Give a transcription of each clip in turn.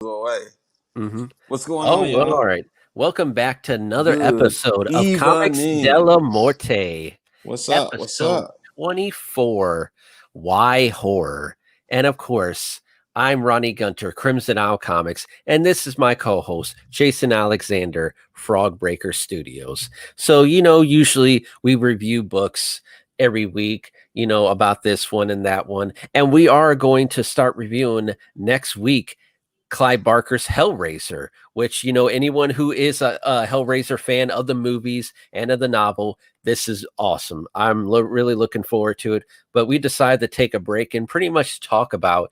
away. hmm What's going Oh, on, well, all y'all? right. Welcome back to another Good episode of Comics della evening. Morte, What's up? What's episode up? 24, Why Horror? And of course, I'm Ronnie Gunter, Crimson Owl Comics, and this is my co-host, Jason Alexander, Frogbreaker Studios. So, usually we review books every week, about this one and that one, and we are going to start reviewing next week Clive Barker's Hellraiser, which, anyone who is a Hellraiser fan of the movies and of the novel, this is awesome. I'm really looking forward to it. But we decided to take a break and pretty much talk about,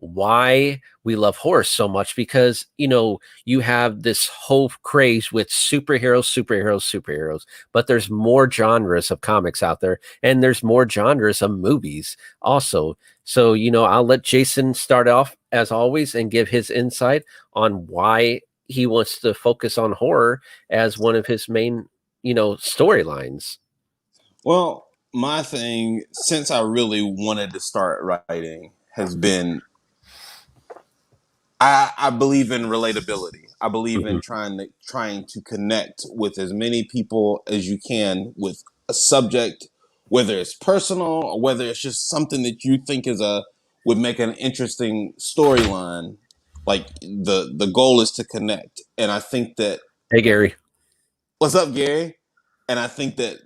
why we love horror so much because, you have this whole craze with superheroes, but there's more genres of comics out there and there's more genres of movies also. So, I'll let Jason start off as always and give his insight on why he wants to focus on horror as one of his main, storylines. Well, my thing, since I really wanted to start writing, has been I believe in relatability. I believe in Mhm. trying to connect with as many people as you can with a subject, whether it's personal or whether it's just something that you think would make an interesting storyline. Like the goal is to connect, and I think that Hey, Gary. what's up, Gary? And I think that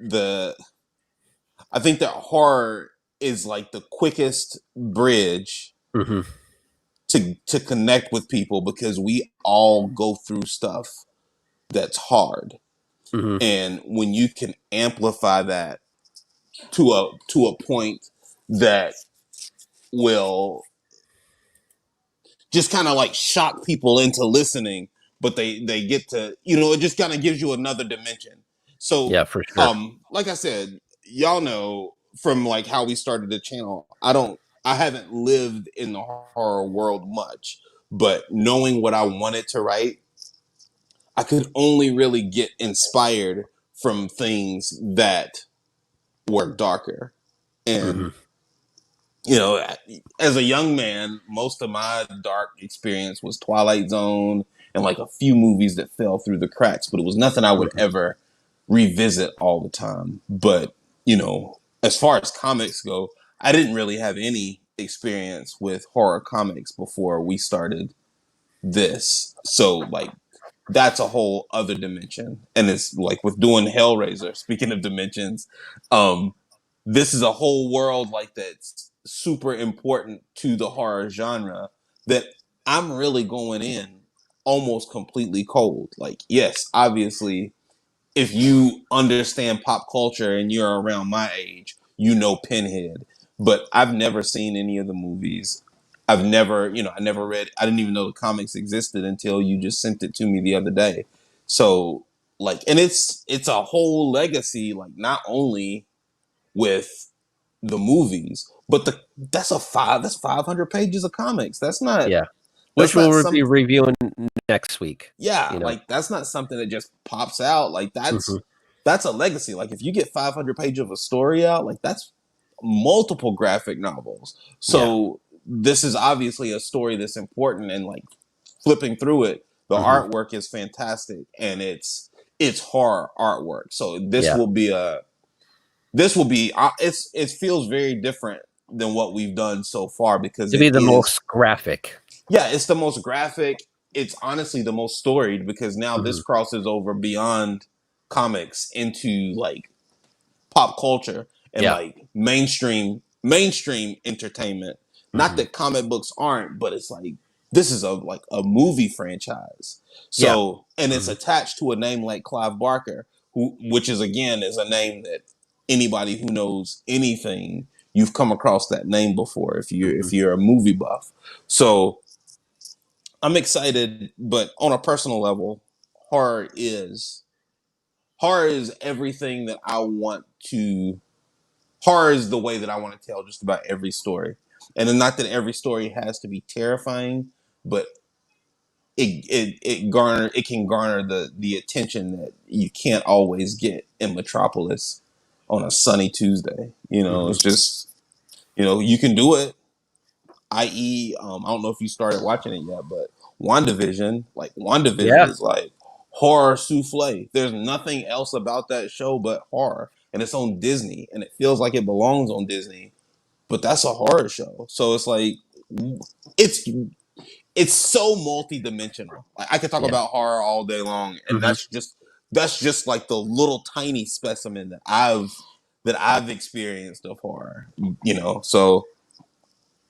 horror is like the quickest bridge hmm to connect with people because we all go through stuff that's hard. hmm And when you can amplify that to a point that will just kind of like shock people into listening, but they get to, it just kind of gives you another dimension. So Yeah, for sure. like I said, y'all know from like how we started the channel, I haven't lived in the horror world much, but knowing what I wanted to write, I could only really get inspired from things that were darker. hmm And, you know, as a young man, most of my dark experience was Twilight Zone and like a few movies that fell through the cracks, but it was nothing I would hmm ever revisit all the time. But, as far as comics go, I didn't really have any experience with horror comics before we started this. So, like, that's a whole other dimension. And it's like with doing Hellraiser, speaking of dimensions, um, this is a whole world like that's super important to the horror genre that I'm really going in almost completely cold. Like, yes, obviously, if you understand pop culture and you're around my age, you know Pinhead. But I've never seen any of the movies. I never read, I didn't even know the comics existed until you just sent it to me the other day. So, like, and it's a whole legacy, like, not only with the movies, but that's 500 pages of comics. Yeah, That's which not we'll be some, reviewing next week. yeah, You know. like that's not something that just pops out. Like hmm that's a legacy. Like if you get 500 pages of a story out, like that's multiple graphic novels. Yeah. So this is obviously a story that's important, and like flipping through it, the hmm artwork is fantastic, and it's horror artwork. So Yeah. it feels very different than what we've done so far because To be it the is, most graphic. yeah, it's the most graphic. It's honestly the most storied because now this hmm crosses over beyond comics into like pop culture and Yeah. like mainstream entertainment. Not hmm that comic books aren't, but it's like this is a movie franchise. Yeah. So, and it's hmm attached to a name like Clive Barker, which is again is a name that anybody who knows anything, you've come across that name before if you're hmm if you're a movie buff. So I'm excited, but on a personal level, horror is everything that I want to. Horror is the way that I want to tell just about every story, and then not that every story has to be terrifying, but it can garner the attention that you can't always get in Metropolis on a sunny Tuesday. hmm It's just you can do it. I.e., I don't know if you started watching it yet, but WandaVision Yeah. is like horror souffle. There's nothing else about that show but horror, and it's on Disney, and it feels like it belongs on Disney. But that's a horror show, so it's like it's it's so multi-dimensional. Like, I could talk Yeah. about horror all day long, and Hmm. that's just like the little tiny specimen that I've experienced of horror. So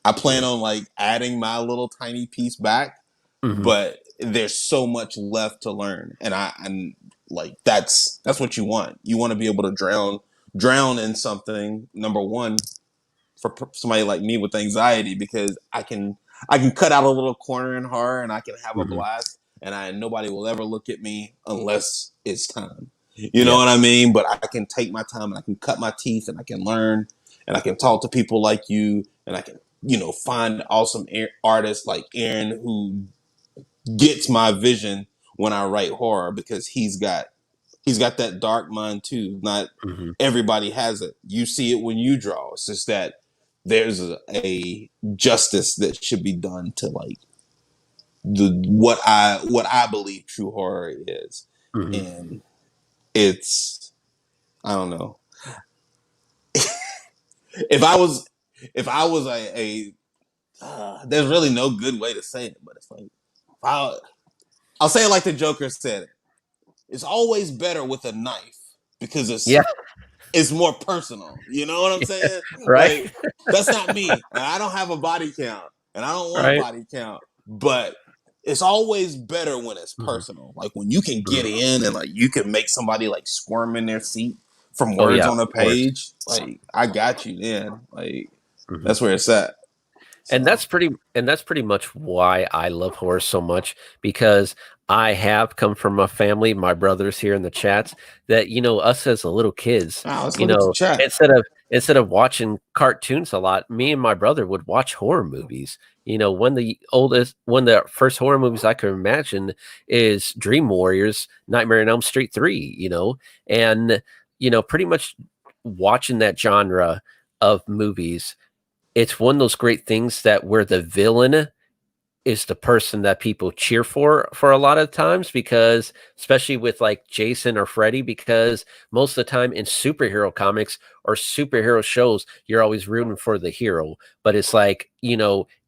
I plan Yeah. on like adding my little tiny piece back, Hmm. but there's so much left to learn, and like that's what you want. You want to be able to drown in something. Number one, for somebody like me with anxiety, because I can cut out a little corner in horror and I can have a Hmm. blast, and nobody will ever look at me unless it's time. You know Yeah. what I mean? But I can take my time and I can cut my teeth and I can learn and I can talk to people like you and I can find awesome artists like Aaron who gets my vision when I write horror, because he's got that dark mind too. Not Hmm. everybody has it. You see it when you draw. It's just that there's a justice that should be done to like what I believe true horror is, Hmm. and it's I don't know. If I was there's really no good way to say it, but it's like I'll say it like the Joker said it. It's always better with a knife because Yeah. it's more personal. You know what I'm saying? Right. Like, that's not me. And I don't have a body count. And I don't want a Right. body count. But it's always better when it's Hmm. personal. Like when you can get Hmm. in and like you can make somebody like squirm in their seat from Oh words yeah, on a of course. page. Like, I got you then. Like, Hmm. that's where it's at. And So that's pretty much why I love horror so much, because I have come from a family, my brothers here in the chats, that us as little kids, now let's look at the chat. instead of watching cartoons a lot, me and my brother would watch horror movies. One of the first horror movies I can imagine is Dream Warriors, Nightmare on Elm Street 3, and pretty much watching that genre of movies, it's one of those great things that where the villain is the person that people cheer for a lot of times, because especially with like Jason or Freddy, because most of the time in superhero comics or superhero shows you're always rooting for the hero, but it's like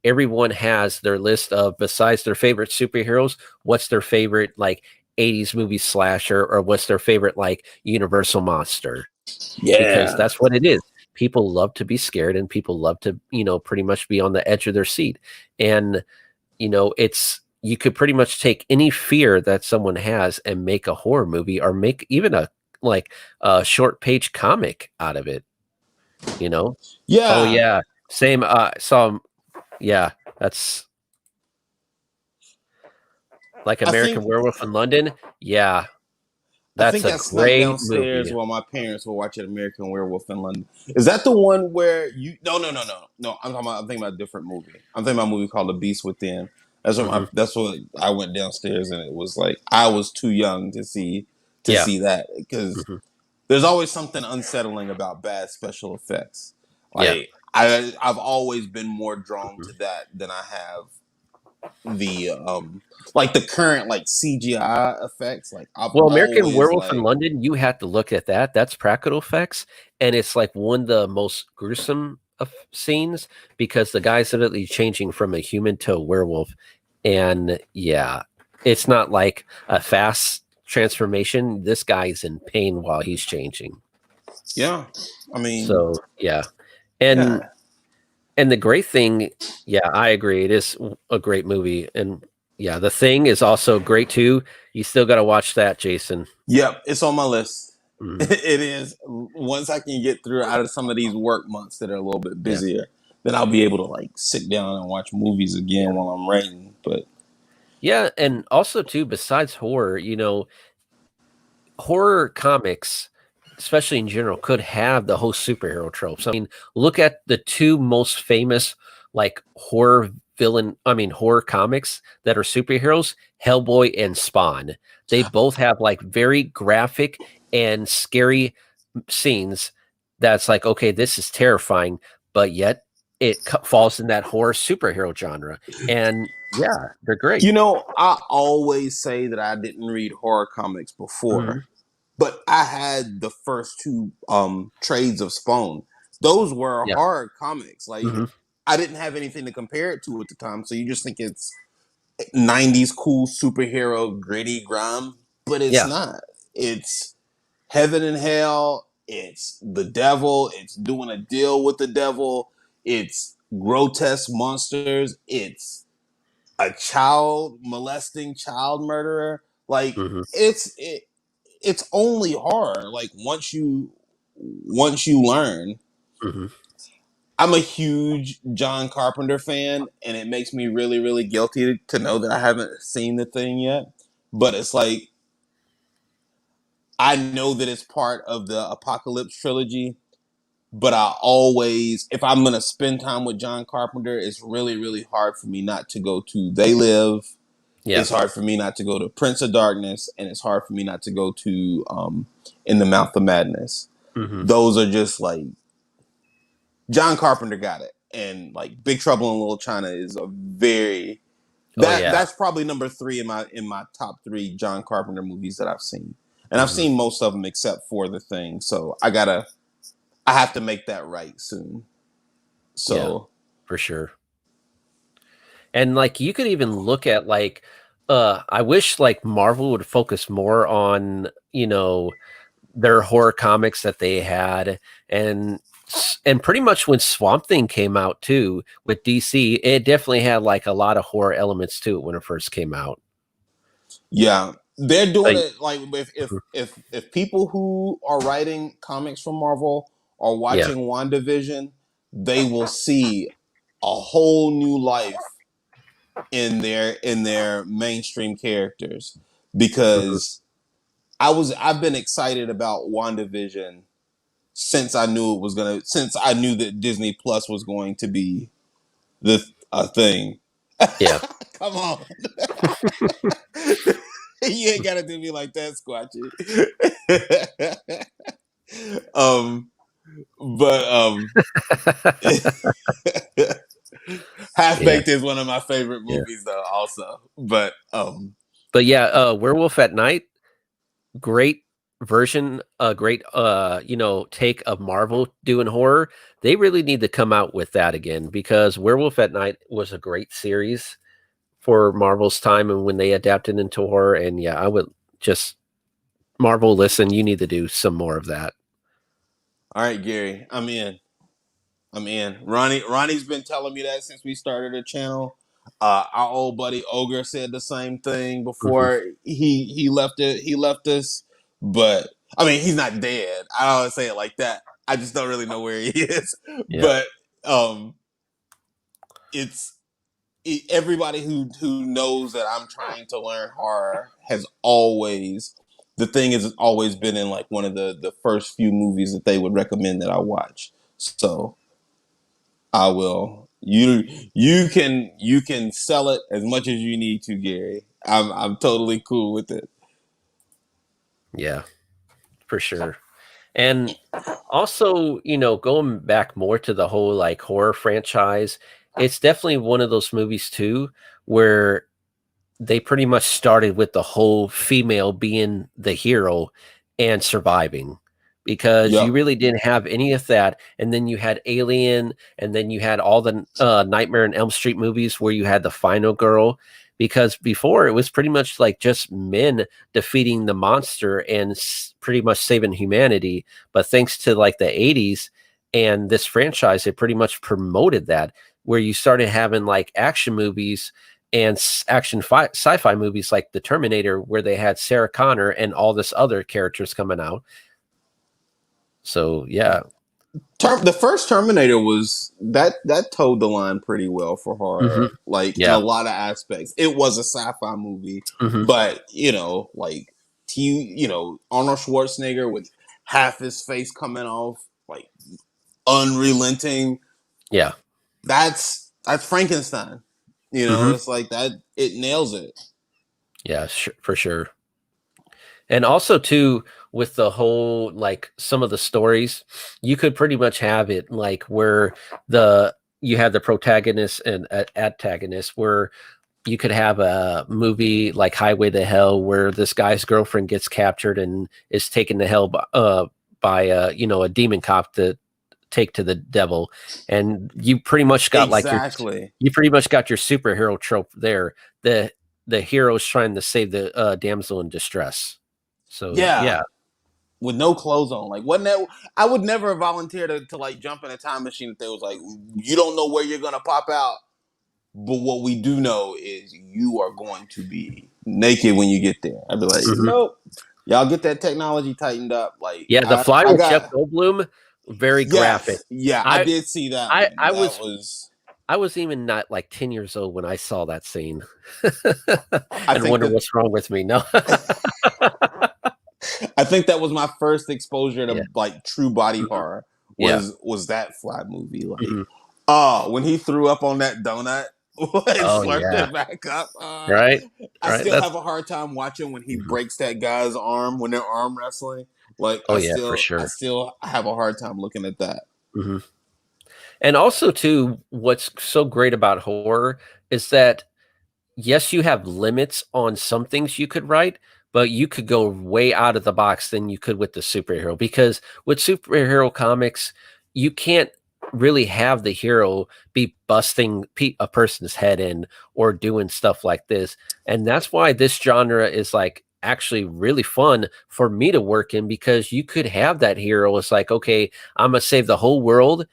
everyone has their list of, besides their favorite superheroes, what's their favorite like 80s movie slasher, or what's their favorite like universal monster, because Yeah. that's what it is. People love to be scared and people love to, pretty much be on the edge of their seat. And, it's, you could pretty much take any fear that someone has and make a horror movie, or make even a short page comic out of it, you know? Oh Yeah. yeah. Same. Yeah, that's like I American think Werewolf in London. Yeah, I that's think a I snuck great downstairs movie. while my parents were watching American Werewolf in London. Is that the one where you? No, no, no, no, no. I'm thinking about a different movie. I'm thinking about a movie called The Beast Within. Hmm. That's what I went downstairs and it was like I was too young to see Yeah. that, because Hmm. there's always something unsettling about bad special effects. Yeah. Like I've always been more drawn Mhm. to that than I have the like the current like CGI effects. Like I've Well, American always Werewolf in like London, you have to look at that. That's practical effects, and it's like one of the most gruesome of scenes, because the guy's literally changing from a human to a werewolf, and yeah, it's not like a fast transformation. This guy's in pain while he's changing. yeah. I mean, So yeah, and yeah. and the great thing, yeah, I agree. It is a great movie, and yeah, The Thing is also great too. You still got to watch that, Jason. Yep, it's on my list. Mhm. It is. Once I can get through out of some of these work months that are a little bit Yeah. busier, then I'll be able to like sit down and watch movies again while I'm writing. But Yeah, and also too, besides horror, horror comics, especially in general, could have the whole superhero tropes. I mean, look at the two most famous like horror comics that are superheroes, Hellboy and Spawn. They both have like very graphic and scary scenes that's like, okay, this is terrifying, but yet falls in that horror superhero genre. And yeah, they're great. You know, I always say that I didn't read horror comics Hmm. before, but I had the first two trades of Spawn. Those were Yeah. horror comics. Like Hmm. I didn't have anything to compare it to at the time, so you just think it's 90s cool superhero gritty grime, but it's Yeah. not. It's heaven and hell, it's the devil, it's doing a deal with the devil, it's grotesque monsters, it's a child molesting child murderer. Like Hmm. it's only horror. Like once you learn. Hmm. I'm a huge John Carpenter fan, and it makes me really, really guilty to know that I haven't seen the thing yet. But it's like I know that it's part of the Apocalypse trilogy, but I always, if I'm gonna spend time with John Carpenter, it's really, really hard for me not to go to They Live. Yeah. It's hard for me not to go to Prince of Darkness, and it's hard for me not to go to In the Mouth of Madness. Hmm. Those are just like John Carpenter got it, and like Big Trouble in Little China is a very Oh yeah. that's probably number three in my top three John Carpenter movies that I've seen, and I've Hmm. seen most of them except for The Thing. So I have to make that right soon. Yeah, So for sure. And like you could even look at like I wish like Marvel would focus more on, their horror comics that they had. And pretty much when Swamp Thing came out too with DC, it definitely had like a lot of horror elements to it when it first came out. yeah, they're doing Like, it like mhm. if people who are writing comics from Marvel are Yeah. watching WandaVision, they will see a whole new life in their mainstream characters Mhm. because I've been excited about WandaVision since I knew that Disney Plus was going to be the a thing. Yeah. Come on. You ain't gotta do me like that, Squatchy. um but Half Yeah. Baked is one of my favorite Yeah. movies though also. But But yeah, Werewolf at Night, great version, a great take of Marvel doing horror. They really need to come out with that again because Werewolf at Night was a great series for Marvel's time and when they adapted into horror. And yeah, I would just Marvel, listen, you need to do some more of that. all right, Gary, I'm in. I'm in. Ronnie's been telling me that since we started the channel. Our old buddy Ogre said the same thing Hmm. before he left us. But I mean, he's not dead. I don't say it like that. I just don't really know where he is. Yeah. But um, it's everybody who knows that I'm trying to learn horror has always the thing is it's always been in like one of the first few movies that they would recommend that I watch. So I will. You can sell it as much as you need to, Gary. I'm totally cool with it. Yeah, for sure. And also, going back more to the whole like horror franchise, it's definitely one of those movies too where they pretty much started with the whole female being the hero and surviving because you Yep. really didn't have any of that. And then you had Alien, and then you had all the Nightmare on Elm Street movies where you had the final girl. Because before it was pretty much like just men defeating the monster and pretty much saving humanity. But thanks to like the 80s and this franchise, it pretty much promoted that where you started having like action movies and sci-fi movies like The Terminator, where they had Sarah Connor and all this other characters coming out. So yeah. The first Terminator was that towed the line pretty well for Hmm. horror, like in a Yeah. lot of aspects. It was a sci-fi movie, Hmm. but like Arnold Schwarzenegger with half his face coming off, like unrelenting. Yeah. That's Frankenstein. Hmm. It's like that. It nails it. Yeah, for sure. And also too, with the whole like some of the stories, you could pretty much have it like where the you have the protagonist and antagonist, where you could have a movie like Highway to Hell where this guy's girlfriend gets captured and is taken to hell by a demon cop to take to the devil, and you pretty much got like Exactly. you pretty much got your superhero trope there. The hero's trying to save the damsel in distress. So Yeah, yeah. with no clothes on. Like, wasn't that? I would never volunteer to like jump in a time machine if they was like, you don't know where you're gonna pop out. But what we do know is you are going to be naked when you get there. I'd be like, Mhm. nope. Y'all get that technology tightened up. Like Yeah, The Fly I with Jeff got Goldblum, very graphic. yes, yeah, I I did see that I one. I That was was I was even not like 10 years old when I saw that scene I and think wonder that what's wrong with me. No. I think that was my first exposure Yeah. to like true body Mhm. horror Yeah. was that Fly movie. Like Mhm. when he threw up on that donut and Oh, slurped yeah. it back up. Right? I Right? still That's have a hard time watching when he Mhm. breaks that guy's arm when they're arm wrestling. Like Oh, yeah, for I sure. still have a hard time looking at that. Mhm. And also too, what's so great about horror is that yes, you have limits on some things you could write, but you could go way out of the box than you could with the superhero. Because with superhero comics, you can't really have the hero be busting a person's head in or doing stuff like this. And that's why this genre is like actually really fun for me to work in, because you could have that hero. It's like, okay, I'm gonna save the whole world,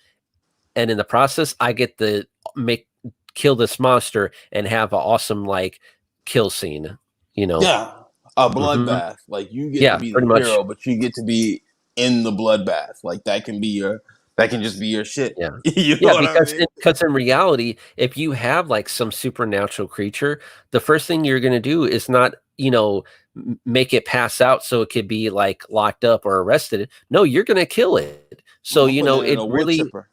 and in the process I get to make kill this monster and have an awesome like kill scene, you know. Yeah, a Mhm. bloodbath. Like you get to Yeah, be the pretty much. hero, but you get to be in the bloodbath. Like that can just be your shit. Yeah. You know Yeah, what I mean? because in reality, if you have like some supernatural creature, the first thing you're gonna do is not, make it pass out so it could be like locked up or arrested. No, you're gonna kill it. I'm So, gonna put it in it a wood really chipper.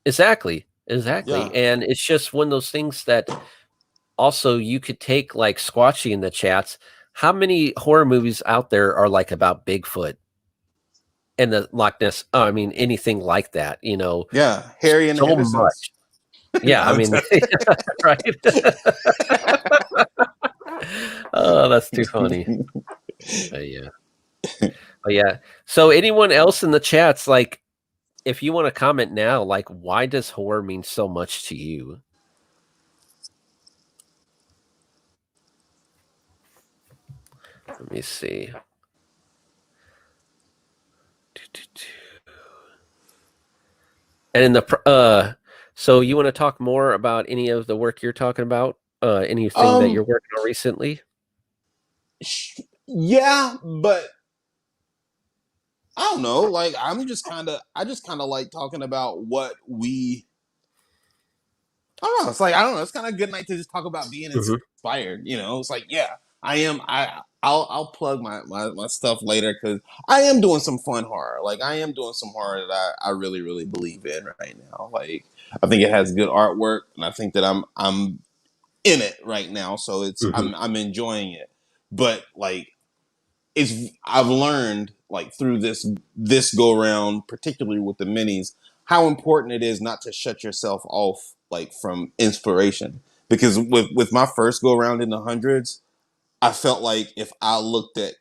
exactly, exactly. Yeah. And it's just one of those things that also you could take like Squatchy in the chats. How many horror movies out there are like about Bigfoot and the Loch Ness? Oh, I mean, anything like that, Yeah. Harry and the so Hendersons. much. Yeah, I No, mean, right? Oh, that's too funny. Yeah. Oh, yeah. So anyone else in the chats, like, if you want to comment now, like, why does horror mean so much to you? Let me see. And in so you want to talk more about any of the work you're talking about? Anything that um you're working on recently? yeah, but I don't know. Like I just kind of like talking about what we I don't know. It's like I don't know. It's kind of a good night to just talk about being Mhm, inspired. It's like yeah, I am. I'll plug my stuff later because I am doing some fun horror. Like I am doing some horror that I really really believe in right now. Like I think it has good artwork, and I think that I'm in it right now. So mhm, I'm enjoying it. But like it's I've learned like through this go around, particularly with the minis, how important it is not to shut yourself off like from inspiration. Because with my first go around in the hundreds, I felt like if I looked at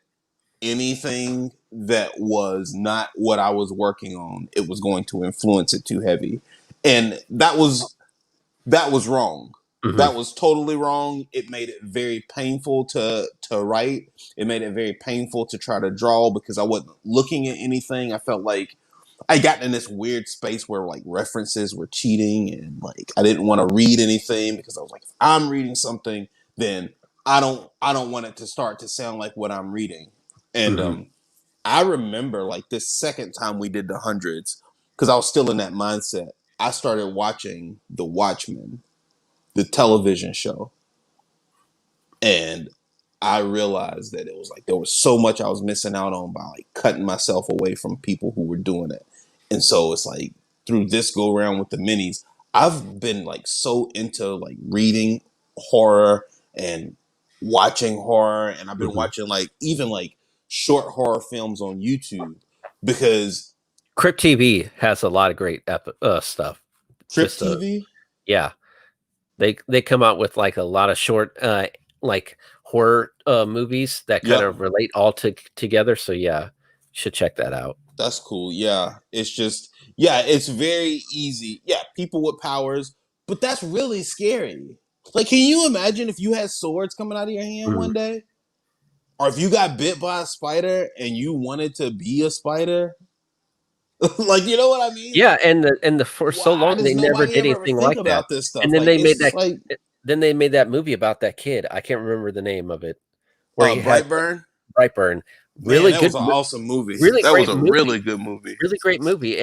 anything that was not what I was working on, it was going to influence it too heavy. And that was wrong. mhm, That was totally wrong. It made it very painful to write. It made it very painful to try to draw because I wasn't looking at anything. I felt like I got in this weird space where like references were cheating and like I didn't want to read anything because I was like, if I'm reading something, then I don't want it to start to sound like what I'm reading. And mhm. I remember like this second time we did the hundreds because I was still in that mindset. I started watching The Watchmen, the television show, and I realized that it was like there was so much I was missing out on by like cutting myself away from people who were doing it. And so it's like through this go around with the minis, I've been like so into like reading horror and watching horror, and I've been Mhm. watching like even like short horror films on YouTube because Crypt TV has a lot of great stuff. Trip Just a TV. yeah. They come out with like a lot of short like horror movies that kind Yep. of relate all together. So yeah, should check that out. That's cool. Yeah. It's just, yeah, it's very easy. Yeah, people with powers, but that's really scary. Like, can you imagine if you had swords coming out of your hand Mhm. one day? Or if you got bit by a spider and you wanted to be a spider? Like, you know what I mean? Yeah, Like, and the for so why long does they never nobody did ever anything think like that. about this And stuff? then Like, they made it's that like then they made that movie about that kid. I can't remember the name of it, where he had Brightburn. Brightburn. Man, Really that was good, an awesome movie. really That was great a movie. really good movie. Really great movie.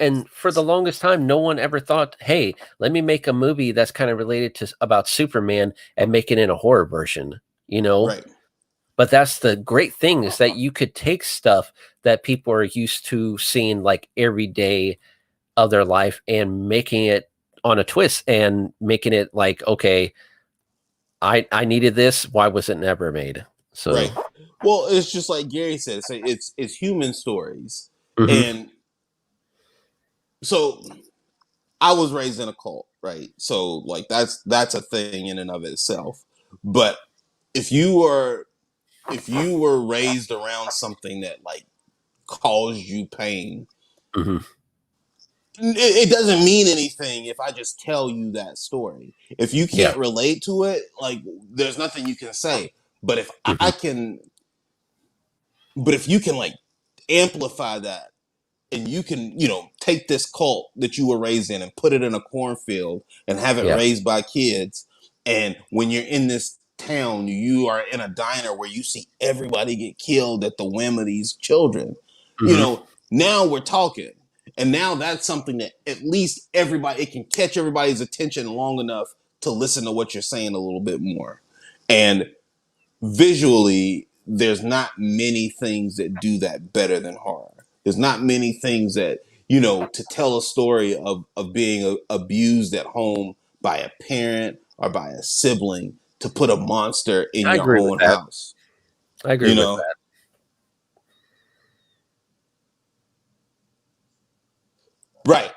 And for the longest time, no one ever thought, hey, let me make a movie that's kind of related to about Superman and make it in a horror version, you know? Right. But that's the great thing is that you could take stuff that people are used to seeing like every day of their life and making it on a twist and making it like, okay, I needed this. Why was it never made? Right. So, Well, it's just like Gary said. It's human stories, mhm, and so I was raised in a cult, right? So like that's a thing in and of itself. But if you were if you were raised around something that like caused you pain, mhm, it doesn't mean anything if I just tell you that story. If you yeah, can't relate to it, like there's nothing you can say. But if I mhm, can, but if you can like amplify that and you can, take this cult that you were raised in and put it in a cornfield and have it yeah, raised by kids. And when you're in this town, you are in a diner where you see everybody get killed at the whim of these children. mhm, Now we're talking. And now that's something that at least it can catch everybody's attention long enough to listen to what you're saying a little bit more. And visually, there's not many things that do that better than horror. There's not many things that, to tell a story of being abused at home by a parent or by a sibling, to put a monster in I your agree with own that. house, I agree you with know? that. Right.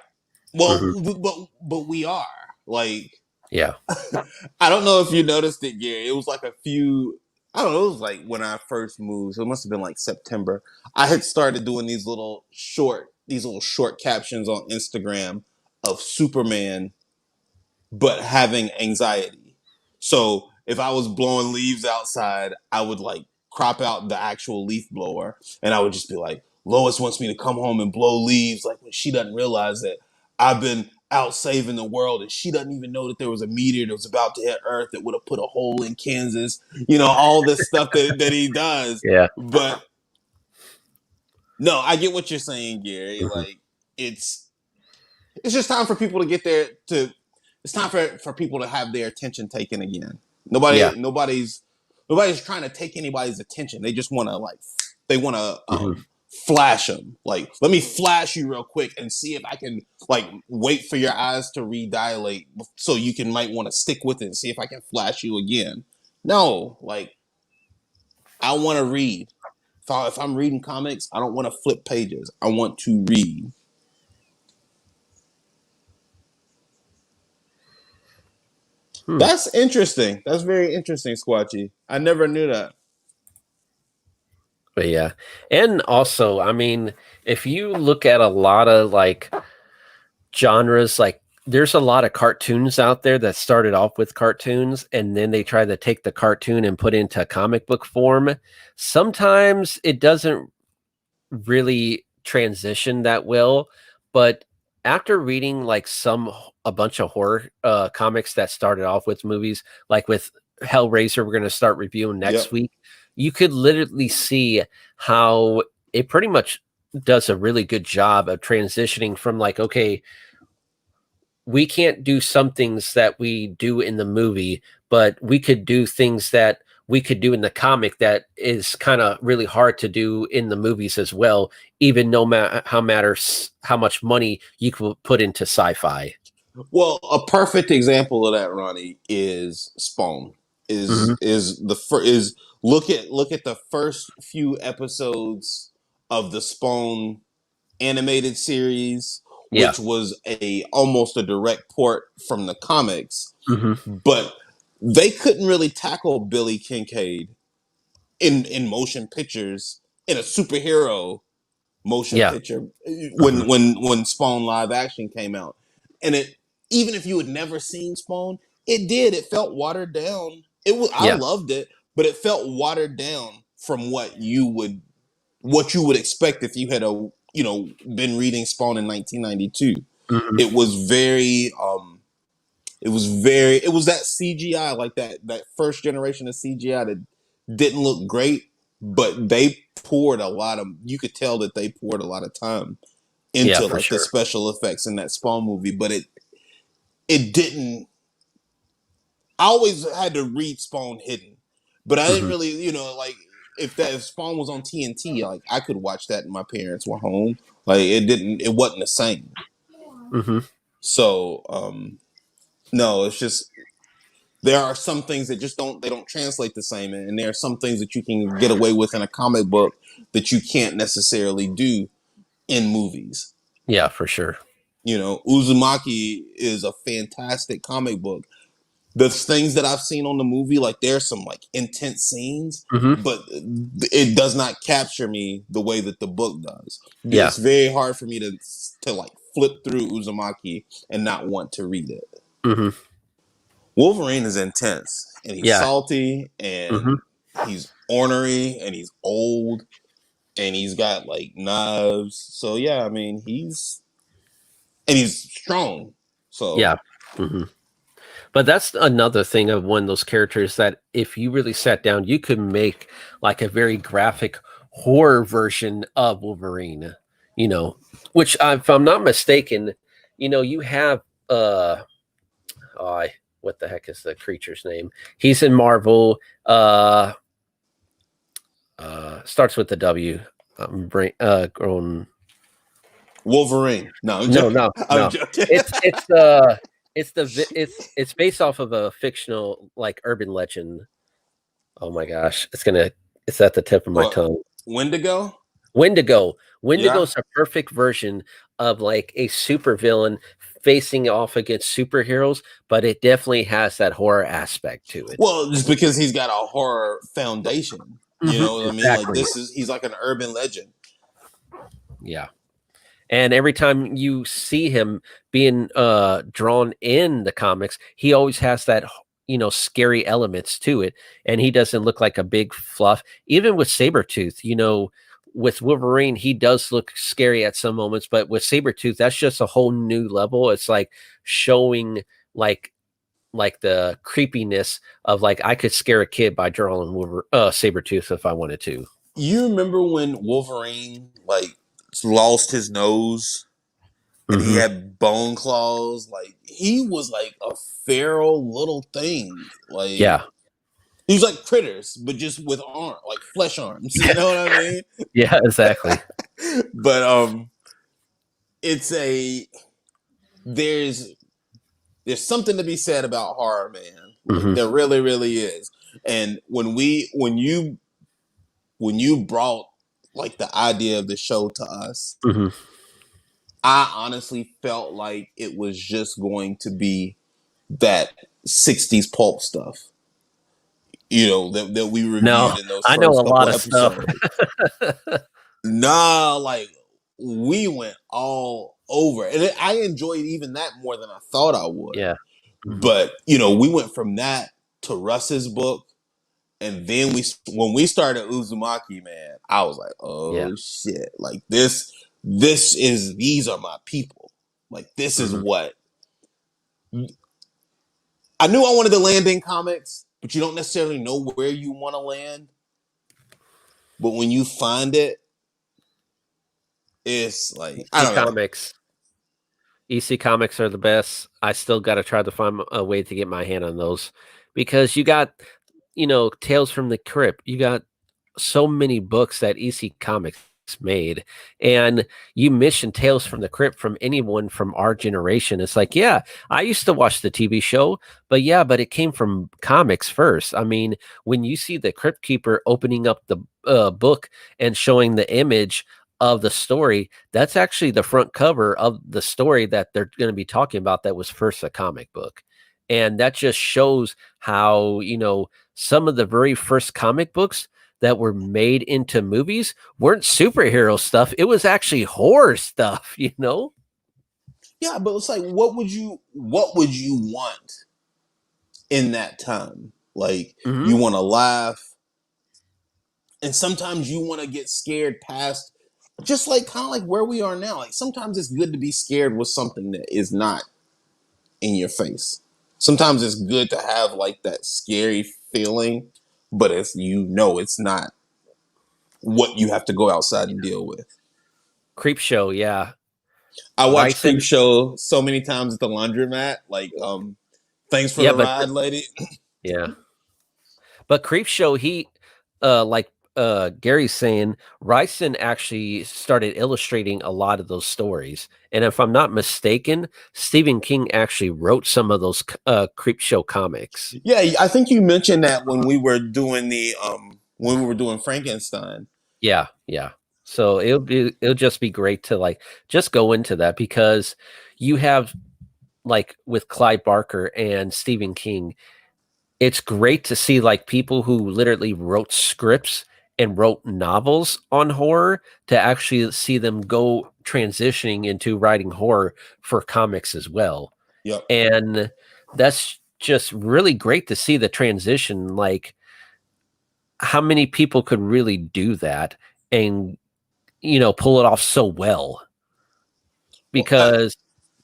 Mhm, Well, but we are. Like, yeah. I don't know if you noticed it, Gary. It was like a few. I don't know. It was like when I first moved. So it must have been like September. I had started doing these little short captions on Instagram of Superman, but having anxiety. So if I was blowing leaves outside, I would like crop out the actual leaf blower, and I would just be like, Lois wants me to come home and blow leaves, like when she doesn't realize that I've been out saving the world, and she doesn't even know that there was a meteor that was about to hit Earth that would have put a hole in Kansas. All this stuff that he does. Yeah. But no, I get what you're saying, Gary. Mhm. Like it's it's just time for people to get there to it's time for people to have their attention taken again. Yeah. Nobody's trying to take anybody's attention. They just want to Mhm. flash them. Like, let me flash you real quick and see if I can like wait for your eyes to redilate so you can might want to stick with it and see if I can flash you again. No, like I want to read. If I'm reading comics, I don't want to flip pages. I want to read. Hmm. That's interesting. That's very interesting, Squatchy. I never knew that. But yeah. And also, I mean, if you look at a lot of like genres, like there's a lot of cartoons out there that started off with cartoons and then they try to take the cartoon and put it into comic book form. Sometimes it doesn't really transition that well, but after reading like a bunch of horror comics that started off with movies, like with Hellraiser, we're going to start reviewing next Yep. week, you could literally see how it pretty much does a really good job of transitioning from like, okay, we can't do some things that we do in the movie, but we could do things that we could do in the comic that is kind of really hard to do in the movies as well, even no matter how matters how much money you could put into sci-fi. Well, a perfect example of that, Ronnie, is Spawn. Mhm. Is the fir- is look at the first few episodes of the Spawn animated series Yeah. which was a almost a direct port from the comics, Hmm. but they couldn't really tackle Billy Kincaid in motion pictures in a superhero motion Yeah. picture Hmm. when Spawn live action came out. And it, even if you had never seen Spawn, it felt watered down. I Yeah. loved it, but it felt watered down from what you would expect if you had been reading Spawn in 1992. Hmm. It was very it was that CGI, like that first generation of CGI that didn't look great, but they poured a lot of, you could tell that they poured a lot of time Yeah, into for like the sure. special effects in that Spawn movie, but it didn't. I always had to read Spawn hidden, but I didn't Hmm. really, like if Spawn was on TNT, like I could watch that and my parents were home. Like it wasn't the same. Hmm. So no, it's just there are some things that just don't translate the same, and there are some things that you can get away with in a comic book that you can't necessarily do in movies. Yeah, for sure. Uzumaki is a fantastic comic book. The things that I've seen on the movie, like there's some like intense scenes, Hmm. but it does not capture me the way that the book does. Yeah. It's very hard for me to like flip through Uzumaki and not want to read it. Hmm. Wolverine is intense and he's Yeah. salty Hmm. and he's ornery and he's old and he's got like knives. So yeah, I mean he's strong. So Yeah. Hmm. But that's another thing of one of those characters that if you really sat down, you could make like a very graphic horror version of Wolverine, you know, which if I'm not mistaken, you have oh, what the heck is the creature's name? He's in Marvel. Starts with the W. Brain, grown. Wolverine. No, I'm No, joking. no, I'm no. joking. It's based off of a fictional like urban legend. Oh my gosh, it's at the tip of my What? tongue. Wendigo? Wendigo. Yeah. Wendigo's a perfect version of like a supervillain facing off against superheroes, but it definitely has that horror aspect to it. Well, just because he's got a horror foundation. You Mhm, know what I mean? Like exactly. he's like an urban legend. Yeah. And every time you see him being drawn in the comics, he always has that scary elements to it, and he doesn't look like a big fluff. Even with Sabretooth, with Wolverine, he does look scary at some moments, but with Sabretooth, that's just a whole new level. It's like showing like the creepiness of like I could scare a kid by drawing Sabretooth if I wanted to. You remember when Wolverine like lost his nose and he Hmm. had bone claws? Like he was like a feral little thing. Like Yeah. he was like critters, but just with like flesh arms. You know what I mean? Yeah, exactly. But it's a there's there's something to be said about horror, man. Like Hmm. there really, really is. And when you brought like the idea of the show to us, Hmm. I honestly felt like it was just going to be that 60s pulp stuff, that we No, reviewed in those I know first a lot couple of stuff. episodes. Nah, like we went all over. And I enjoyed even that more than I thought I would. Yeah. Mhm. But, we went from that to Russ's book. And then when we started Uzumaki, man, I was like, Yeah. oh shit. Like these are my people. Like this is Mhm. what I knew I wanted to land in comics, but you don't necessarily know where you want to land. But when you find it, it's like, I EC don't know. Comics. EC Comics are the best. I still got to try to find a way to get my hand on those because you got, Tales from the Crypt. You got so many books that EC Comics made, and you mentioned Tales from the Crypt from anyone from our generation. It's like, yeah, I used to watch the TV show, but it came from comics first. I mean, when you see the Crypt Keeper opening up the book and showing the image of the story, that's actually the front cover of the story that they're going to be talking about that was first a comic book. And that just shows how, some of the very first comic books that were made into movies weren't superhero stuff. It was actually horror stuff, Yeah, but it's like, what would you want in that time? Like, Hmm. you want to laugh, and sometimes you want to get scared past, just like kind of like where we are now. Like, sometimes it's good to be scared with something that is not in your face. Sometimes it's good to have like that scary feeling, but it's not what you have to go outside and deal with. Creep Show, yeah. I watched Creep Ryson, Show so many times at the laundromat. Like, thanks for yeah, the but ride, lady. yeah. But Creep Show, like Gary's saying, Ryson actually started illustrating a lot of those stories. And if I'm not mistaken, Stephen King actually wrote some of those Creep Show comics. Yeah, I think you mentioned that when we were doing Frankenstein. Yeah, yeah. So it'll just be great to like just go into that because you have like with Clive Barker and Stephen King, it's great to see like people who literally wrote scripts and wrote novels on horror to actually see them go transitioning into writing horror for comics as well. Yep. And that's just really great to see the transition, like how many people could really do that and pull it off so well Well, I, because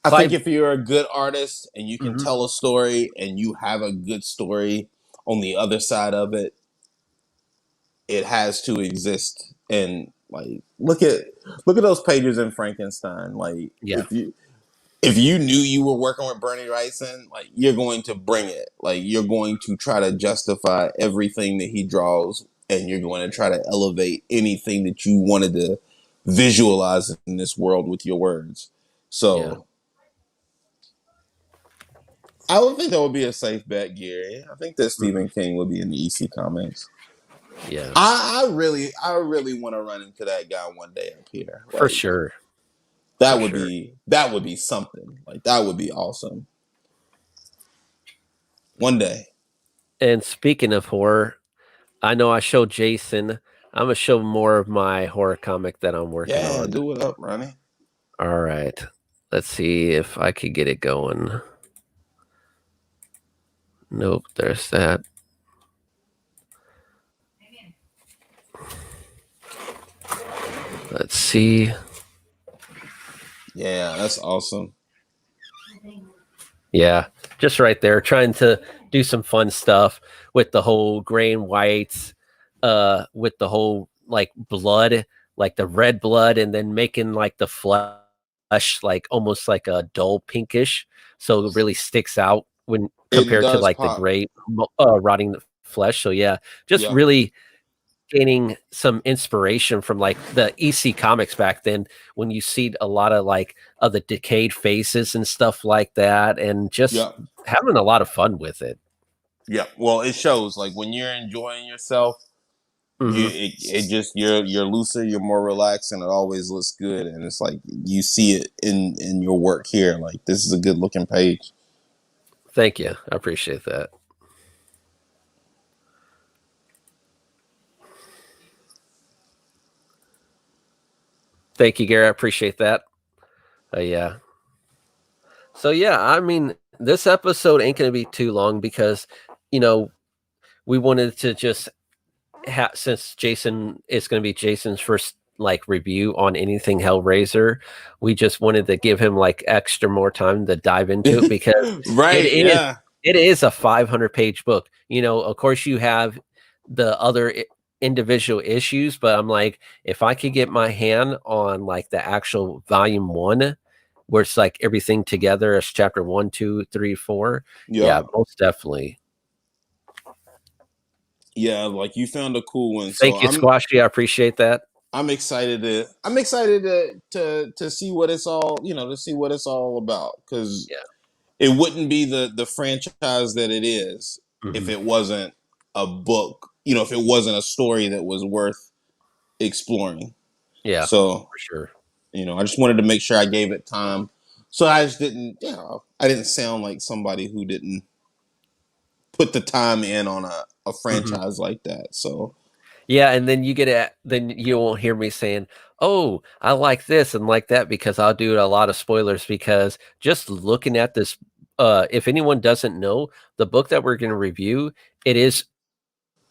I think Clive. if you're a good artist and you can Mhm. tell a story and you have a good story on the other side of it, it has to exist. And like, look at those pages in Frankenstein. Like, Yeah, if you knew you were working with Bernie Wrightson, like, you're going to bring it. Like, you're going to try to justify everything that he draws, and you're going to try to elevate anything that you wanted to visualize in this world with your words. yeah, So I would think that would be a safe bet, Gary. I think that mhm, Stephen King would be in the EC Comics. yeah, I really want to run into that guy one day up here. for Like, sure, that for would sure. be that would be something. Like, that would be awesome. One day. And speaking of horror, I know I showed Jason. I'm gonna show more of my horror comic that I'm working Yeah, on. do it up, Ronnie. All right, let's see if I could get it going. Nope, there's that. Let's see. Yeah, that's awesome. Yeah, just right there, trying to do some fun stuff with the whole gray and whites, with the whole like blood, like the red blood, and then making like the flesh like almost like a dull pinkish, so it really sticks out when It compared to does like the pop. gray, rotting flesh. So yeah, just Yeah. really gaining some inspiration from like the EC comics back then when you see a lot of like of the decayed faces and stuff like that and just Yeah. having a lot of fun with it. Yeah. Well, it shows like when you're enjoying yourself, Hmm. it just you're looser, you're more relaxed, and it always looks good. And it's like you see it in your work here. Like, this is a good looking page. Thank you. I appreciate that. Thank you, Gary. I appreciate that. Yeah. So yeah, I mean, this episode ain't gonna be too long because, you know, we wanted to just since Jason is going to be Jason's first like review on anything Hellraiser, we just wanted to give him like extra more time to dive into it because it Right? is Yeah. it is a 500-page book. Of course you have the other individual issues, but I'm like, if I could get my hand on like the actual volume one, where it's like everything together as chapter one, two, three, four, Yeah. yeah, most definitely. Yeah. Like, you found a cool one, so Thank you, Squashy. I appreciate that. I'm excited to see what it's all to see what it's all about, because Yeah. it wouldn't be the franchise that it is if Mhm. it wasn't a book, if it wasn't a story that was worth exploring. Yeah, So, for sure. I just wanted to make sure I gave it time. So I just didn't, I didn't sound like somebody who didn't put the time in on a Mhm. franchise like that. So, Yeah, and then then you won't hear me saying, "Oh, I like this and like that," because I'll do a lot of spoilers because just looking at this, if anyone doesn't know, the book that we're gonna review, it is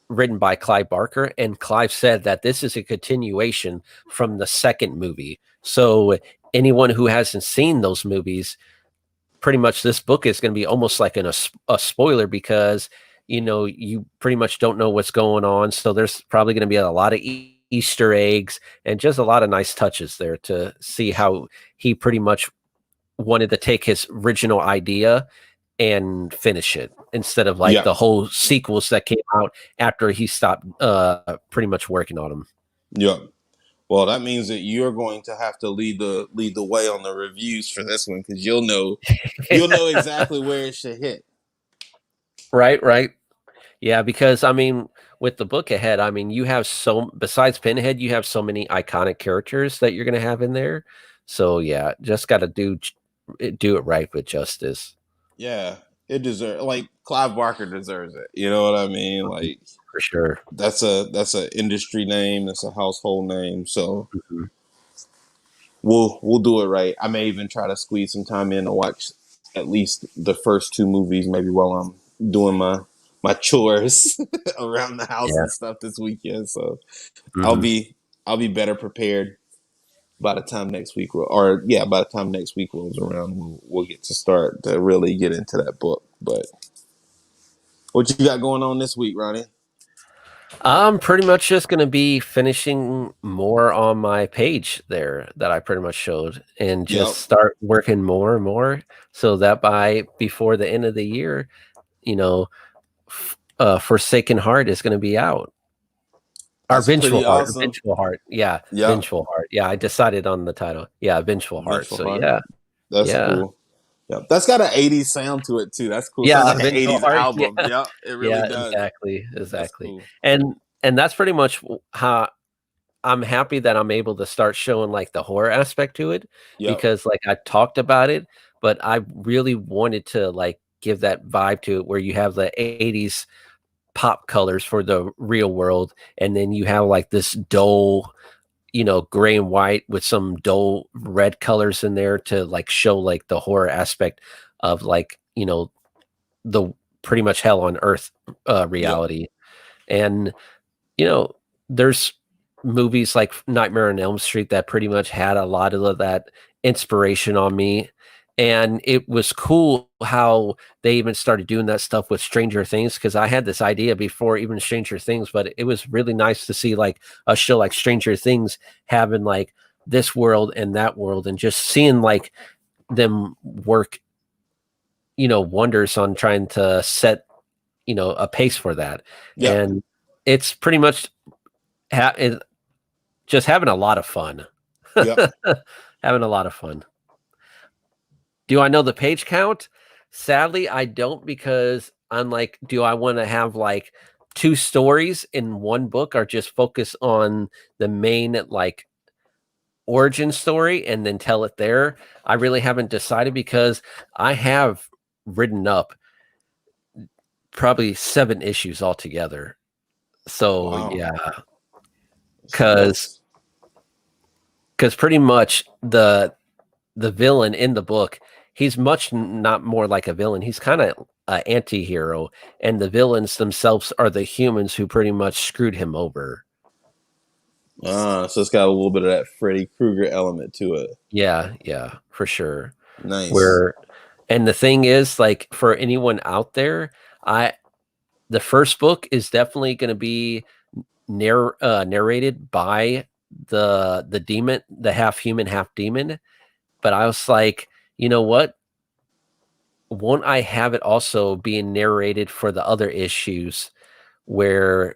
written by Clive Barker, and Clive said that this is a continuation from the second movie. So anyone who hasn't seen those movies, pretty much this book is going to be almost like a spoiler because you pretty much don't know what's going on. So there's probably going to be a lot of Easter eggs and just a lot of nice touches there to see how he pretty much wanted to take his original idea and finish it instead of like yeah, the whole sequels that came out after he stopped pretty much working on them. yeah. Well, that means that you're going to have to lead the way on the reviews for this one because you'll know exactly where it should hit. Right, right. Yeah, because I mean, with the book ahead, I mean, you have besides Pinhead, you have so many iconic characters that you're going to have in there. So yeah, just got to do it right with justice. Yeah, it deserves like Clive Barker deserves it. You know what I mean? Mhm. Like For sure. that's a industry name. That's a household name. So Mhm. we'll do it right. I may even try to squeeze some time in to watch at least the first two movies, maybe while I'm doing my chores around the house Yeah. and stuff this weekend. So I'll Mhm. be I'll be better prepared by the time next week or yeah, by the time next week rolls around, we'll get to start to really get into that book. But what you got going on this week, Ronnie? I'm pretty much just going to be finishing more on my page there that I pretty much showed and just Yep, start working more and more so that by before the end of the year, you know, Forsaken Heart is going to be out. Or that's pretty Vengeful Heart, awesome. Vengeful Heart. Yeah, Yep, Vengeful Heart. Yeah, I decided on the title. Yeah, Vengeful Heart. Vengeful So Heart. yeah, That's yeah, cool. Yep, that's got an '80s sound to it too. That's cool. Sounds yeah, like an Vengeful '80s Heart. Yeah, album. Yep, it really yeah, does. exactly, That's exactly. cool. And that's pretty much how I'm happy that I'm able to start showing like the horror aspect to it Yep, because like I talked about it, but I really wanted to like give that vibe to it where you have the 80s pop colors for the real world and then you have like this dull gray and white with some dull red colors in there to like show like the horror aspect of like, the pretty much hell on earth yep, reality. And, you know, there's movies like Nightmare on Elm Street that pretty much had a lot of that inspiration on me. And it was cool how they even started doing that stuff with Stranger Things because I had this idea before even Stranger Things, but it was really nice to see like a show like Stranger Things having like this world and that world and just seeing like them work, wonders on trying to set, a pace for that. yep, And it's pretty much it, just having a lot of fun. yep. Having a lot of fun. Do I know the page count? Sadly, I don't because I'm like, do I want to have like two stories in one book or just focus on the main like origin story and then tell it there? I really haven't decided because I have written up probably 7 issues altogether. So Wow. yeah, So because that's pretty much the villain in the book, he's much not more like a villain. He's kind of an anti-hero, and the villains themselves are the humans who pretty much screwed him over. so it's got a little bit of that Freddy Krueger element to it. Yeah, yeah, for sure. Nice. Where and the thing is, like for anyone out there, I the first book is definitely going to be narrated by the demon, the half human, half demon. But I was like, you know what? Won't I have it also being narrated for the other issues where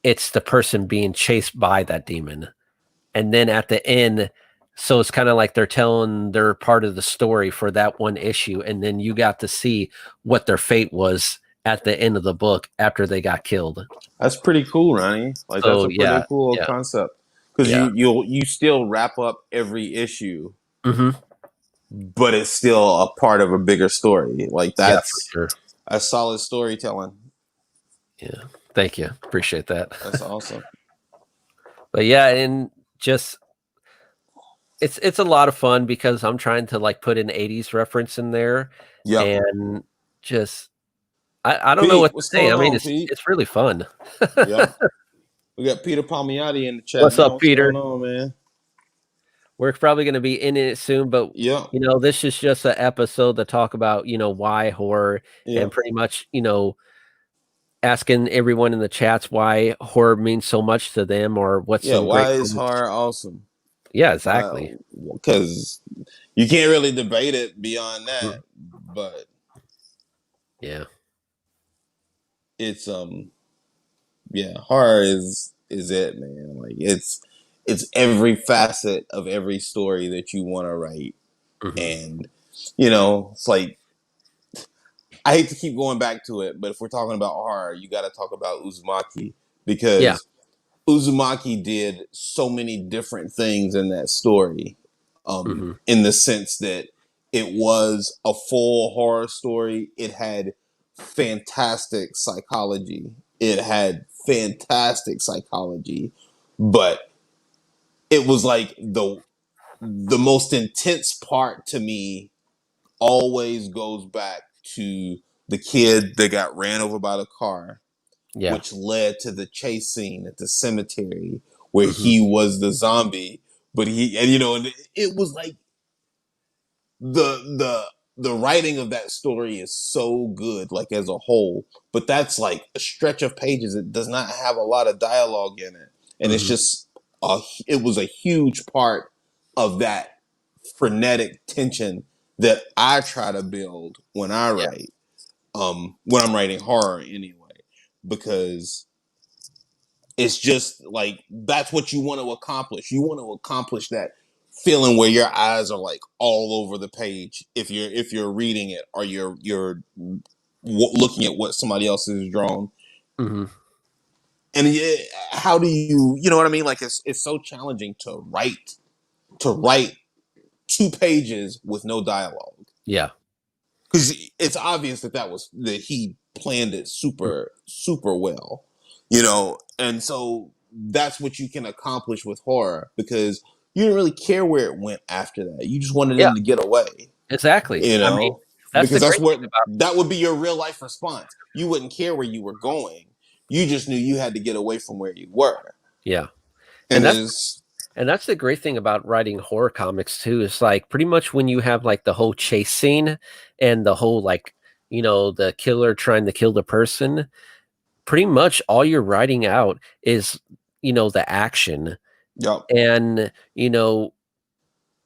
it's the person being chased by that demon? And then at the end, so it's kind of like they're telling their part of the story for that one issue. And then you got to see what their fate was at the end of the book after they got killed. That's pretty cool, Ronnie. Like that's So a pretty yeah, cool yeah. concept. because Yeah. you still wrap up every issue, Hmm. but it's still a part of a bigger story. Like Yeah, for that's sure. a solid storytelling. Yeah. Thank you. Appreciate that. That's awesome. But yeah, and just it's a lot of fun because I'm trying to like put an 80s reference in there Yep. and just I don't know Pete, what to what's say. going I mean, on, Pete? it's really fun. Yep. We got Peter Palmiotti in the chat, What's man. up, What's Peter? going on, man? We're probably going to be in it soon, but Yep. this is just an episode to talk about, why horror and Yep. pretty much, asking everyone in the chats why horror means so much to them or what's Yeah. some great Why is comics. horror awesome? Yeah, Why? exactly. Because you can't really debate it beyond that, Mm. but Yeah. it's yeah, horror is it, man. Like it's every facet of every story that you want to write, Hmm. and it's like I hate to keep going back to it, but if we're talking about horror, you got to talk about Uzumaki Yeah. because Uzumaki did so many different things in that story, Hmm. in the sense that it was a full horror story. It had fantastic psychology. It had fantastic psychology, but it was like the most intense part to me always goes back to the kid that got ran over by the car, Yeah. which led to the chase scene at the cemetery where Hmm. he was the zombie. But and it was like the the writing of that story is so good, like as a whole. But that's like a stretch of pages. It does not have a lot of dialogue in it, and it's Hmm. just it was a huge part of that frenetic tension that I try to build when I Yeah. write, when I'm writing horror anyway, because it's just like that's what you want to accomplish. You want to accomplish that feeling where your eyes are like all over the page if you're reading it or you're looking at what somebody else has drawn. Hmm. And yeah, how do you know what I mean? Like it's so challenging to write 2 pages with no dialogue, Yeah. because it's obvious that he planned it super super well, and so that's what you can accomplish with horror because you didn't really care where it went after that. You just wanted Yeah. him to get away, Exactly. you I mean, know, that's the because that's great thing what about. that would be your real life response. You wouldn't care where you were going. You just knew you had to get away from where you were, Yeah. And and that's there's And that's the great thing about writing horror comics too, is like pretty much when you have like the whole chase scene and the whole like, the killer trying to kill the person, pretty much all you're writing out is, the action. yep, And,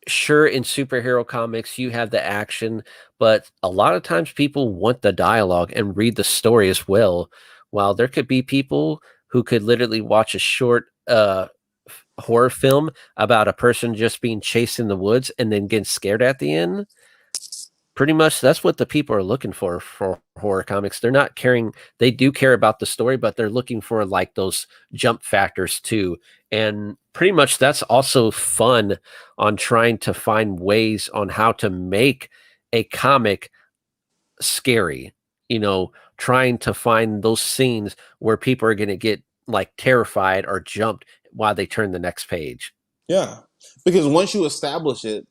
sure, in superhero comics, you have the action, but a lot of times people want the dialogue and read the story as well. While there could be people who could literally watch a short horror film about a person just being chased in the woods and then getting scared at the end. Pretty much that's what the people are looking for horror comics. They're not caring, they do care about the story, but they're looking for like those jump factors too. And pretty much that's also fun on trying to find ways on how to make a comic scary, trying to find those scenes where people are going to get like terrified or jumped while they turn the next page. yeah, because once you establish it,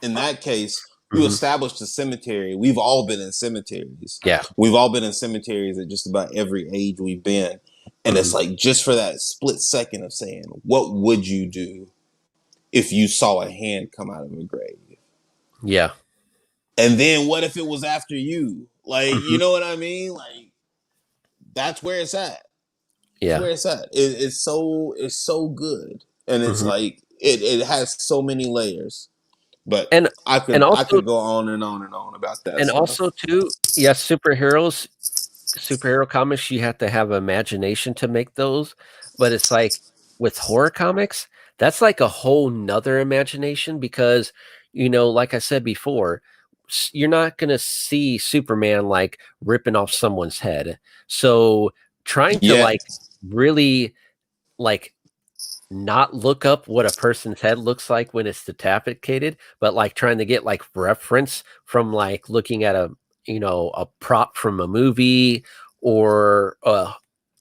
in that case, you Mhm. establish the cemetery. We've all been in cemeteries. Yeah. We've all been in cemeteries at just about every age we've been. And it's Mhm. like just for that split second of saying, what would you do if you saw a hand come out of a grave? Yeah. And then what if it was after you? Like, you Mhm. know what I mean? Like, that's where it's at. That's Yeah. where it's at. It's so good. And it's Mhm. like it has so many layers. But And I and could I also could go on and on and on about that and stuff. also too, yes, superhero comics, you have to have imagination to make those, but it's like with horror comics, that's like a whole nother imagination because, like I said before, you're not gonna see Superman like ripping off someone's head. So trying to like Yet. really like not look up what a person's head looks like when it's decapitated, but like trying to get like reference from like looking at a prop from a movie or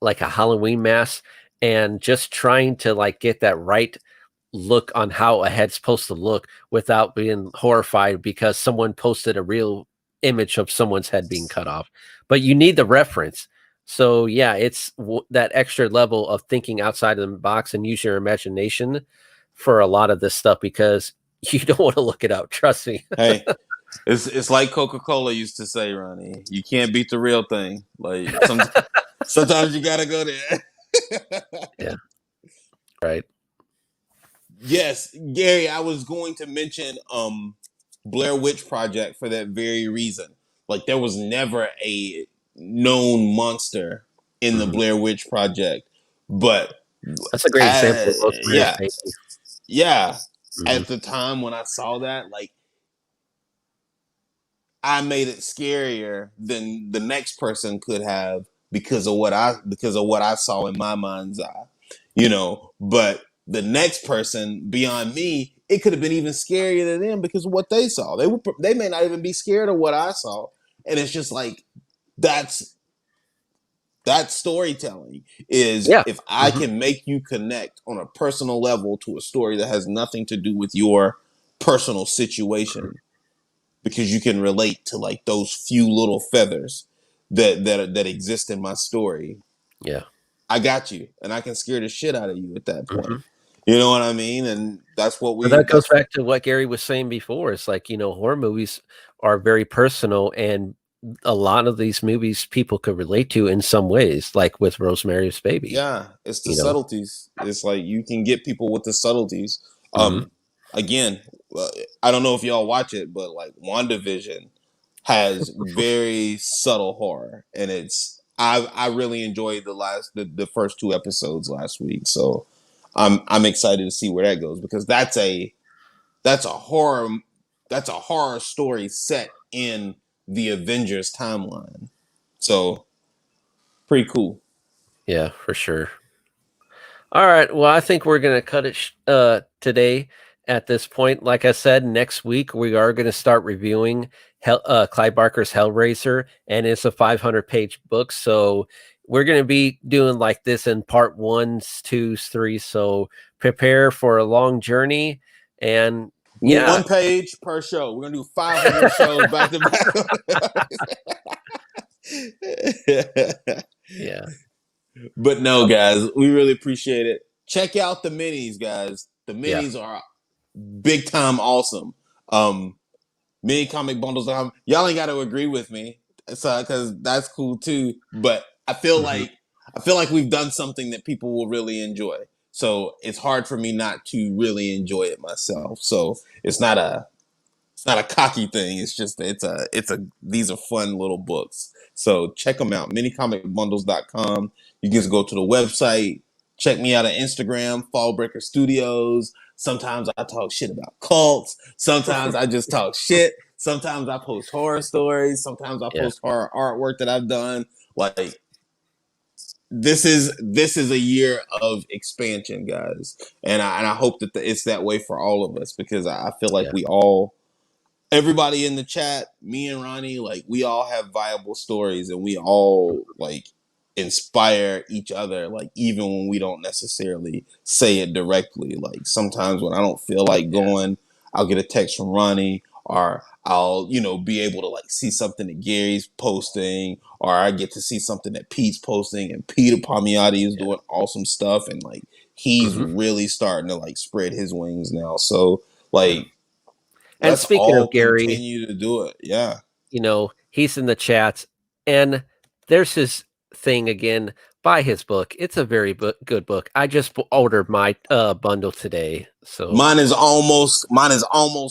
like a Halloween mask, and just trying to like get that right look on how a head's supposed to look without being horrified because someone posted a real image of someone's head being cut off. But you need the reference. So yeah, it's that extra level of thinking outside of the box and use your imagination for a lot of this stuff because you don't want to look it up. Trust me. Hey, it's like Coca-Cola used to say, Ronnie. You can't beat the real thing. Like sometimes you gotta go there. Yeah. Right. Yes, Gary, I was going to mention Blair Witch Project for that very reason. Like there was never a known monster in the Mhm. Blair Witch Project, but That's a great example of Rosemary's yeah, Baby. yeah. Mhm. At the time when I saw that, like I made it scarier than the next person could have because of what I saw in my mind's eye. But the next person beyond me, it could have been even scarier than them because of what they saw. They may not even be scared of what I saw. And it's just like that's that storytelling is Yeah. if I Mhm. can make you connect on a personal level to a story that has nothing to do with your personal Mhm. situation because you can relate to like those few little feathers that exist in my story. Yeah. I got you, and I can scare the shit out of you at that point. Mhm. You know what I mean? And that's what But we. that goes That's back to what Gary was saying before. It's like, horror movies are very personal, and a lot of these movies people could relate to in some ways, like with Rosemary's Baby, Yeah, it's the you know? subtleties. It's like you can get people with the subtleties. Mhm. Again, I don't know if y'all watch it, but like WandaVision has very subtle horror, and I really enjoyed the first two episodes last week. So I'm excited to see where that goes because that's a horror that's a horror story set in the Avengers timeline. So pretty cool. Yeah, for sure. All right. Well, I think we're gonna cut it today at this point. Like I said, next week we are gonna start reviewing Clive Barker's Hellraiser, and it's a 500-page book. So we're gonna be doing like this in part ones, twos, threes. So prepare for a long journey. And yeah, 1 page per show. We're gonna do 500 shows back to back. yeah, But no, guys, we really appreciate it. Check out the minis, guys. The yeah. minis are big time awesome. Um, Mini comic bundles. Y'all ain't got to agree with me, so because that's cool too. But Mhm. I feel like we've done something that people will really enjoy. So it's hard for me not to really enjoy it myself. So it's not a cocky thing. It's just it's a these are fun little books. So check them out. Minicomicbundles.com. You can just go to the website. Check me out on Instagram, Fallbreaker Studios. Sometimes I talk shit about cults. Sometimes I just talk shit. Sometimes I post horror stories. Sometimes I Yeah. post horror artwork that I've done. Like this is a year of expansion, guys, and I hope that it's that way for all of us because I feel like Yeah. we all everybody in the chat, me and Ronnie, like we all have viable stories and we all like inspire each other, like even when we don't necessarily say it directly. Like sometimes when I don't feel like Yeah. going, I'll get a text from Ronnie or I'll, be able to like see something that Gary's posting or I get to see something that Pete's posting and Peter Palmiotti is Yeah. doing awesome stuff and like he's Mhm. really starting to like spread his wings now. So Yeah. like And let's speaking all of Gary, continue to do it. Yeah. he's in the chat, and there's his thing again. Buy his book. It's a very good book. I just ordered my bundle today. So Mine is almost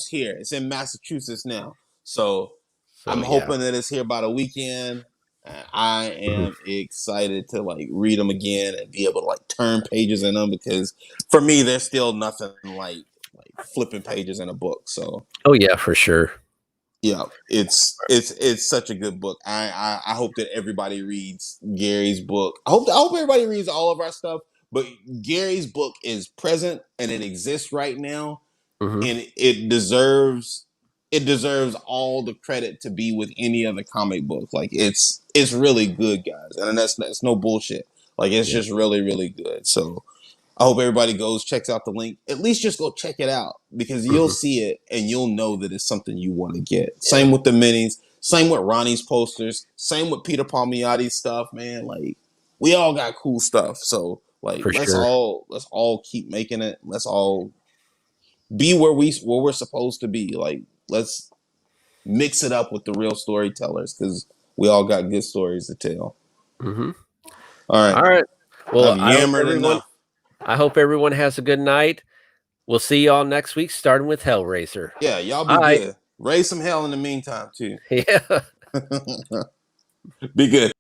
here. It's in Massachusetts now. So I'm yeah. hoping that it's here by the weekend. I Mhm. am excited to like read them again and be able to like turn pages in them because for me there's still nothing like flipping pages in a book. So Oh yeah, for sure. yeah, it's such a good book. I hope that everybody reads Gary's book. I hope everybody reads all of our stuff, But Gary's book is present and it exists right now, Hmm. and it deserves all the credit to be with any other comic book. Like it's really good, guys, and that's no bullshit. Like it's Yeah. just really really good. So I hope everybody goes checks out the link. At least just go check it out because you'll Hmm. see it and you'll know that it's something you want to get. Yeah. Same with the minis. Same with Ronnie's posters. Same with Peter Palmiotti's stuff, man. Like we all got cool stuff. So like For sure. let's all keep making it. Let's all be where we're supposed to be. Like let's mix it up with the real storytellers because we all got good stories to tell. Hmm. All right, All right. Well, I've yammered enough. I hope everyone has a good night. We'll see y'all next week, starting with Hellraiser. Yeah, y'all be Bye. good. Raise some hell in the meantime too. Yeah. Be good.